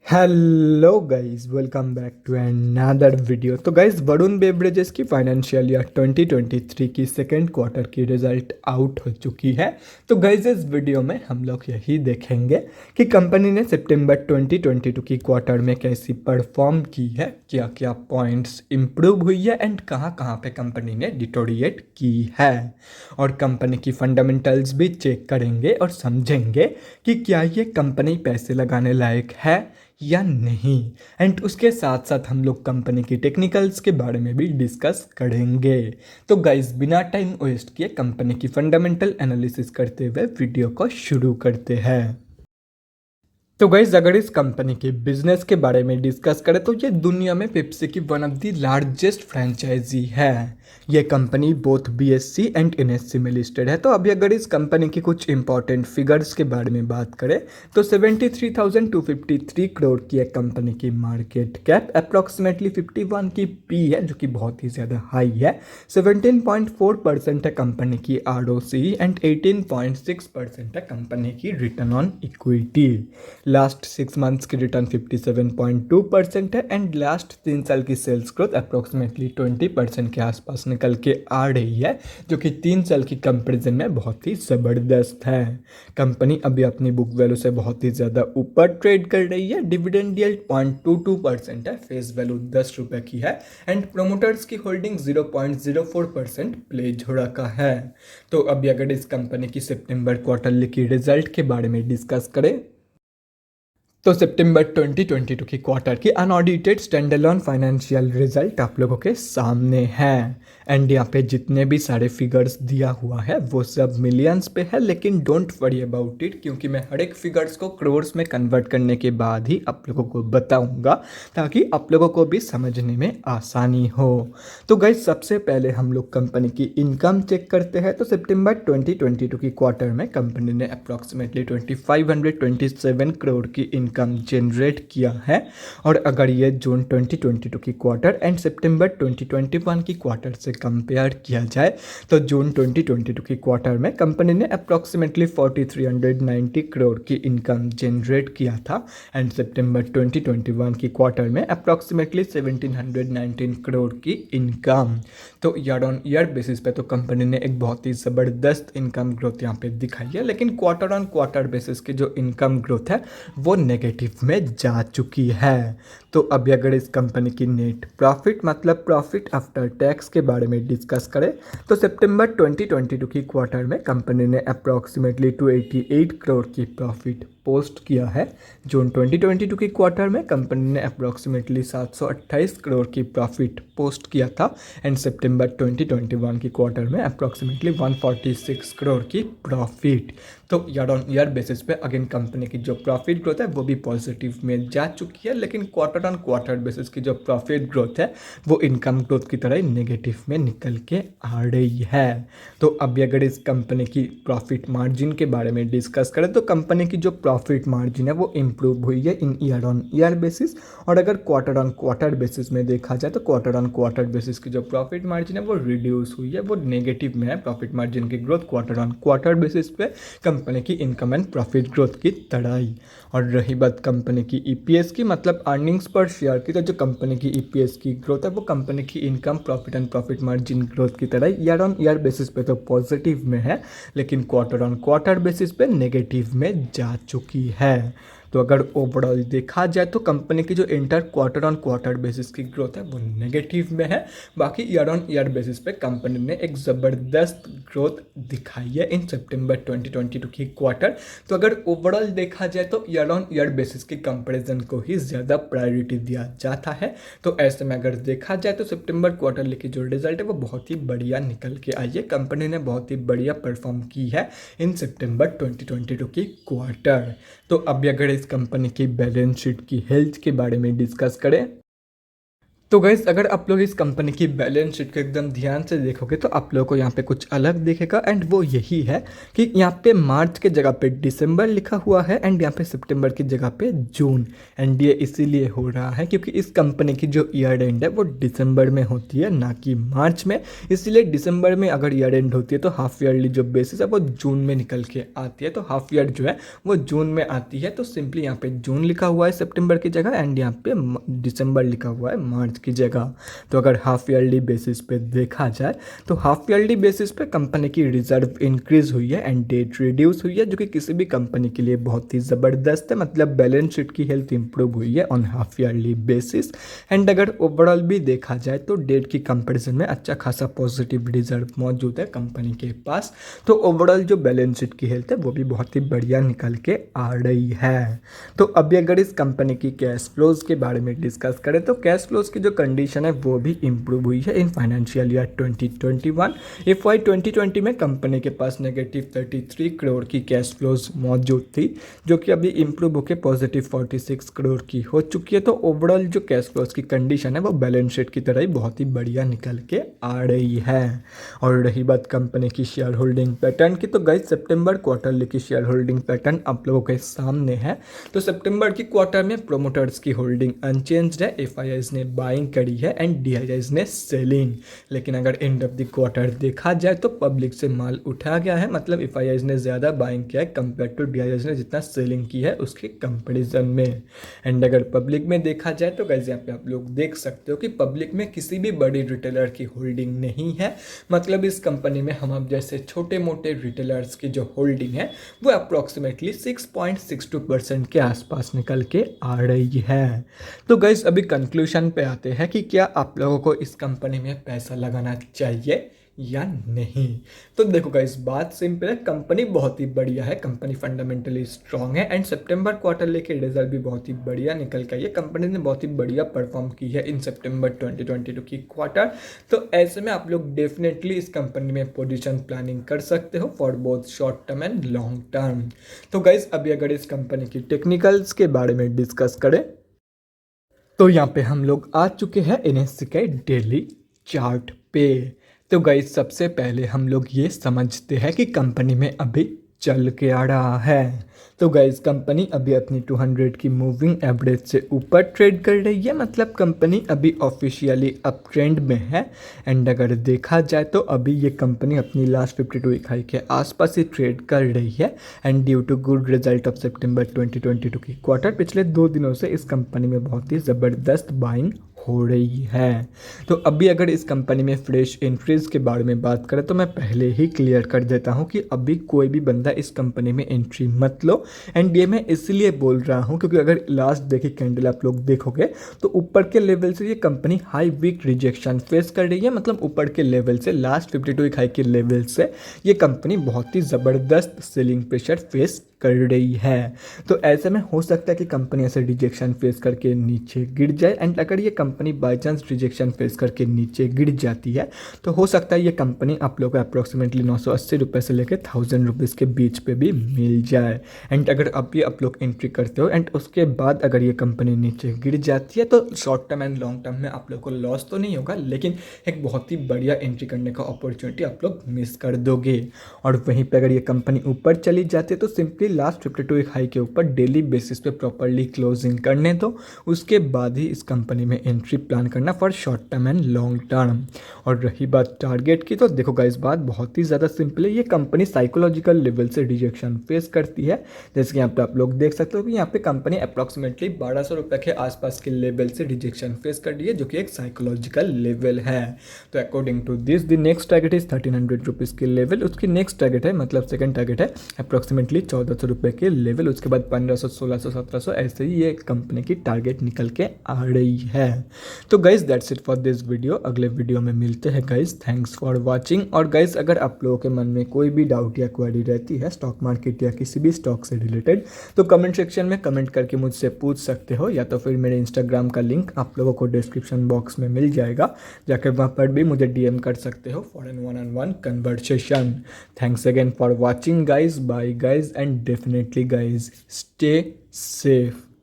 Hello guys, welcome back to another video. तो guys, Varun beverages की financial year 2023 की second quarter की result out हो चुकी है। तो गाइस, इस वीडियो में हम लोग यही देखेंगे कि कंपनी ने सितंबर 2022 की क्वार्टर में कैसी परफॉर्म की है, क्या क्या पॉइंट्स इम्प्रूव हुई है एंड कहाँ कहाँ पे कंपनी ने डिटोरिएट की है। और कंपनी की फंडामेंटल्स भी चेक करेंगे और समझेंगे कि क्या ये कंपनी पैसे लगाने लायक है या नहीं। एंड उसके साथ साथ हम लोग कंपनी की टेक्निकल्स के बारे में भी डिस्कस करेंगे। तो गाइस, बिना टाइम वेस्ट किए कंपनी की फंडामेंटल एनालिसिस करते हुए वीडियो को शुरू करते हैं। तो गाइज, अगर इस कंपनी के बिजनेस के बारे में डिस्कस करें तो ये दुनिया में पेप्सी की one of the largest franchisee है। ये company both BSC and NSC में लिस्टेड है। तो अभी अगर इस कंपनी की कुछ इंपॉर्टेंट फिगर्स के बारे में बात करें तो 73,253 करोड़ की एक कंपनी की मार्केट कैप, अप्रॉक्सीमेटली 51 की पी है जो कि बहुत ही ज़्यादा हाई है। 17.4% है कंपनी की आरओसी एंड 18.6% है कंपनी की return on equity. Last 6 months की रिटर्न 57.2% है एंड लास्ट 3 साल की सेल्स ग्रोथ अप्रॉक्सीमेटली 20% के आसपास निकल के आ रही है, जो कि 3 साल की कंपेरिजन में बहुत ही ज़बरदस्त है। कंपनी अभी अपनी बुक वैल्यू से बहुत ही ज़्यादा ऊपर ट्रेड कर रही है। डिविडेंड यील्ड 0.22% है, फेस वैल्यू 10 रुपये की है एंड प्रोमोटर्स की होल्डिंग 0.04% प्लेज हो रखा है। तो अभी अगर इस कंपनी की सितंबर क्वार्टरली की रिजल्ट के बारे में डिस्कस करें तो सितंबर 2022 की क्वार्टर की अनऑडिटेड स्टैंडअलोन फाइनेंशियल रिजल्ट आप लोगों के सामने है। एंड यहाँ पे जितने भी सारे फिगर्स दिया हुआ है वो सब मिलियंस पे है, लेकिन डोंट वरी अबाउट इट, क्योंकि मैं हर एक फिगर्स को क्रोर्स में कन्वर्ट करने के बाद ही आप लोगों को बताऊंगा ताकि आप लोगों को भी समझने में आसानी हो। तो गाइस, सबसे पहले हम लोग कंपनी की इनकम चेक करते हैं। तो सितंबर 2022 की क्वार्टर में कंपनी ने अप्रॉक्सीमेटली 2527 करोड़ की इनकम जनरेट किया है। और अगर ये जून 2022 की क्वार्टर एंड सितंबर 2021 की क्वार्टर से कंपेयर किया जाए तो जून 2022 की क्वार्टर में कंपनी ने अप्रॉक्सीमेटली 4390 करोड़ की इनकम जनरेट किया था एंड सितंबर 2021 की क्वार्टर में अप्रॉक्सीमेटली 1719 करोड़ की इनकम। तो ईयर ऑन ईयर बेसिस पे तो कंपनी ने एक बहुत ही ज़बरदस्त इनकम ग्रोथ यहाँ पे दिखाई है, लेकिन क्वार्टर ऑन क्वार्टर बेसिस की जो इनकम ग्रोथ है वो नेगेटिव में जा चुकी है। तो अभी अगर इस कंपनी की नेट प्रॉफिट मतलब प्रॉफिट आफ्टर टैक्स के बारे में डिस्कस करें तो सितंबर 2022 की क्वार्टर में कंपनी ने अप्रॉक्सीमेटली 288 करोड़ की प्रॉफिट पोस्ट किया है। जून 2022 की क्वार्टर में कंपनी ने अप्रॉक्सीमेटली 728 करोड़ की प्रॉफिट पोस्ट किया था एंड सितंबर 2021 की क्वार्टर में अप्रॉक्सीमेटली 146 करोड़ की प्रॉफिट। तो ईयर ऑन ईयर बेसिस पे अगेन कंपनी की जो प्रॉफिट ग्रोथ है वो भी पॉजिटिव में जा चुकी है, लेकिन क्वार्टर ऑन क्वार्टर बेसिस की जो प्रॉफिट ग्रोथ है वो इनकम ग्रोथ की तरह नेगेटिव में निकल के आ रही है। तो अभी अगर इस कंपनी की प्रॉफिट मार्जिन के बारे में डिस्कस करें तो कंपनी की जो प्रॉफिट मार्जिन है वो इम्प्रूव हुई है इन ईयर ऑन ईयर बेसिस। और अगर क्वार्टर ऑन क्वार्टर बेसिस में देखा जाए तो क्वार्टर ऑन क्वार्टर बेसिस की जो प्रॉफिट मार्जिन है वो रिड्यूस हुई है, वो नेगेटिव में है। प्रॉफिट मार्जिन की growth quarter on quarter basis पे कंपनी की इनकम एंड प्रॉफिट ग्रोथ की तड़ाई। और रही बात कंपनी की ईपीएस की मतलब अर्निंग्स पर शेयर की, तो जो कंपनी की ईपीएस की ग्रोथ है वो कंपनी की income profit and profit margin growth की तरह ईयर ऑन ईयर बेसिस पे तो पॉजिटिव में है, लेकिन क्वार्टर ऑन क्वार्टर बेसिस पे नेगेटिव में जा चुकी है। तो अगर ओवरऑल देखा जाए तो कंपनी की जो inter quarter on quarter basis की ग्रोथ है वो नेगेटिव में है। बाकी ईयर ऑन ईयर बेसिस पे कंपनी ने एक ज़बरदस्त ग्रोथ दिखाई है इन सितंबर 2022 की क्वार्टर। तो अगर ओवरऑल देखा जाए तो ईयर ऑन ईयर बेसिस की कंपैरिजन को ही ज़्यादा प्रायोरिटी दिया जाता है। तो ऐसे में अगर देखा जाए तो सितंबर क्वार्टरली की जो रिजल्ट है वो बहुत ही बढ़िया निकल के आई है। कंपनी ने बहुत ही बढ़िया परफॉर्म की है इन सितंबर 2022 की क्वार्टर। तो अभी अगर इस कंपनी की बैलेंस शीट की हेल्थ के बारे में डिस्कस करें तो गाइस अगर आप लोग इस कंपनी की बैलेंस शीट को एकदम ध्यान से देखोगे तो आप लोगों को यहाँ पे कुछ अलग दिखेगा एंड वो यही है कि यहाँ पे मार्च के जगह पे दिसंबर लिखा हुआ है एंड यहाँ पे सितंबर की जगह पे जून। एंड ये इसीलिए हो रहा है क्योंकि इस कंपनी की जो ईयर एंड है वो दिसंबर में होती है, ना कि मार्च में। इसलिए दिसंबर में अगर ईयर एंड होती है तो हाफ ईयरली जो बेसिस है वो जून में निकल के आती है, तो हाफ ईयर जो है वो जून में आती है। तो सिंपली यहाँ पे जून लिखा हुआ है सितंबर की जगह एंड यहाँ पे दिसंबर लिखा हुआ है मार्च की जगह। तो अगर हाफ ईयरली बेसिस पे देखा जाए तो हाफ ईयरली बेसिस पे कंपनी की रिजर्व इंक्रीज हुई है एंड डेट रिड्यूस हुई है, जो कि किसी भी कंपनी के लिए बहुत ही ज़बरदस्त है। मतलब बैलेंस शीट की हेल्थ इंप्रूव हुई है on half yearly basis. And अगर ओवरऑल भी देखा जाए तो डेट की कंपेरिजन में अच्छा खासा पॉजिटिव रिजर्व मौजूद है कंपनी के पास। तो ओवरऑल जो बैलेंस शीट की हेल्थ है वो भी बहुत ही बढ़िया निकल के आ रही है। तो अभी अगर इस कंपनी की कैश फ्लोज के बारे में डिस्कस करें तो कैश फ्लोज की जो कंडीशन है वो भी इम्प्रूव हुई है इन फाइनेंशियल ईयर 2021। FY 2020 में कंपनी के पास नेगेटिव 33 करोड़ की कैश फ्लोज मौजूद थी, जो कि अभी इम्प्रूव होकर पॉजिटिव 46 करोड़ की हो चुकी है। तो ओवरऑल जो कैश फ्लोज की कंडीशन है वो बैलेंस शीट की तरह ही बहुत ही बढ़िया निकल के आ रही है। और रही बात कंपनी की शेयर होल्डिंग पैटर्न की, तो गाइस सितंबर क्वार्टरली की शेयर होल्डिंग पैटर्न आप लोगों के सामने है। तो सितंबर की क्वार्टर में प्रोमोटर्स की होल्डिंग अनचेंज्ड है, FIIs ने बाइंग करी है एंड DIIs ने सेलिंग। लेकिन अगर एंड ऑफ द क्वार्टर देखा जाए तो पब्लिक से माल उठा गया है, मतलब FIIs ने ज़्यादा बाइंग किया है कंपेयर टू DIIs ने जितना सेलिंग की है उसके कंपेरिजन में। एंड अगर पब्लिक में देखा जाए तो गाइस यहाँ पे आप लोग देख सकते हो कि पब्लिक में किसी भी बड़ी रिटेलर की होल्डिंग नहीं है। मतलब इस कंपनी में हम अब जैसे छोटे मोटे रिटेलर्स की जो होल्डिंग है वो अप्रॉक्सीमेटली 6.62% के आसपास निकल के आ रही है। तो गाइस अभी कंक्लूजन पे आते हैं कि क्या आप लोगों को इस कंपनी में पैसा लगाना चाहिए या नहीं। तो देखो गाइस बात सिंपल है, कंपनी बहुत ही बढ़िया है, कंपनी फंडामेंटली स्ट्रांग है एंड सितंबर क्वार्टर लेके रिजल्ट भी बहुत ही बढ़िया निकल के आई है। कंपनी ने बहुत ही बढ़िया परफॉर्म की है इन सितंबर 2022 की क्वार्टर। तो ऐसे में आप लोग डेफिनेटली इस कंपनी में पोजीशन प्लानिंग कर सकते हो for both short term and long term. तो गाइस अभी अगर इस कंपनी की टेक्निकल्स के बारे में डिस्कस करें तो यहाँ पे हम लोग आ चुके हैं NSE के डेली चार्ट पे। तो गाइस सबसे पहले हम लोग ये समझते हैं कि कंपनी में अभी चल के आ रहा है। तो गाइस कंपनी अभी अपनी 200 की मूविंग एवरेज से ऊपर ट्रेड कर रही है, मतलब कंपनी अभी ऑफिशियली अप ट्रेंड में है। एंड अगर देखा जाए तो अभी ये कंपनी अपनी लास्ट 52 वीक हाई के आसपास ही ट्रेड कर रही है। And due to good result of सितंबर 2022 की क्वार्टर पिछले 2 दिनों से इस कंपनी में बहुत ही ज़बरदस्त बाइंग हो रही है। तो अभी अगर इस कंपनी में फ्रेश एंट्रीज के बारे में बात करें तो मैं पहले ही क्लियर कर देता हूं कि अभी कोई भी बंदा इस कंपनी में एंट्री मत लो। एंड ये मैं इसलिए बोल रहा हूं क्योंकि अगर लास्ट देखी कैंडल आप लोग देखोगे तो ऊपर के लेवल से ये company high week rejection face कर रही है। मतलब ऊपर के लेवल से लास्ट 52 वीक हाई के लेवल से ये कंपनी बहुत ही ज़बरदस्त सेलिंग प्रेशर फेस कर रही है। तो ऐसे में हो सकता है कि कंपनी ऐसे रिजेक्शन फेस करके नीचे गिर जाए। एंड अगर ये accompany by chance rejection face करके नीचे गिर जाती है तो हो सकता है ये कंपनी आप लोग को अप्रॉक्सीमेटली 980 रुपये से लेकर 1000 रुपीज़ के बीच पे भी मिल जाए। एंड अगर अभी आप लोग एंट्री करते हो एंड उसके बाद अगर ये कंपनी नीचे गिर जाती है तो short term and long term में आप लोग को लॉस तो नहीं होगा, लेकिन एक बहुत ही बढ़िया एंट्री करने का अपॉर्चुनिटी आप लोग मिस कर दोगे। और वहीं पर अगर ये कंपनी ऊपर चली जाती है तो सिंपली लास्ट 52 वीक हाई के ऊपर डेली बेसिस पे प्रॉपर्ली क्लोजिंग करने दो, उसके बाद ही इस कंपनी में एंट्री प्लान करना for short term and long term. और रही बात टारगेट की तो देखो गाइस बात बहुत ही ज़्यादा सिंपल है, ये कंपनी साइकोलॉजिकल लेवल से रिजेक्शन फेस करती है। जैसे कि यहाँ पे आप लोग देख सकते हो कि यहाँ पे कंपनी अप्रॉक्सीमेटली 1200 रुपये के आसपास के लेवल से रिजेक्शन फेस कर रही है, जो कि एक साइकोलॉजिकल लेवल है। तो according to this the next target is 1300 rupees के लेवल, उसकी नेक्स्ट टारगेट है मतलब सेकंड टारगेट है अप्रॉक्सीमेटली 1400 रुपये के लेवल, उसके बाद 1500, 1600, 1700 ऐसे ही ये कंपनी की टारगेट निकल के आ रही है। तो guys that's it for this video, अगले वीडियो में मिलते हैं गाइज। Thanks for watching. और गाइज अगर आप लोगों के मन में कोई भी डाउट या क्वेरी रहती है स्टॉक मार्केट या किसी भी स्टॉक से रिलेटेड तो कमेंट सेक्शन में कमेंट करके मुझसे पूछ सकते हो, या तो फिर मेरे इंस्टाग्राम का लिंक आप लोगों को डिस्क्रिप्शन बॉक्स में मिल जाएगा, जाकर वहाँ पर भी मुझे DM कर सकते हो for an 1-on-1 conversation. Thanks again for watching guys, bye guys, and definitely guys stay safe।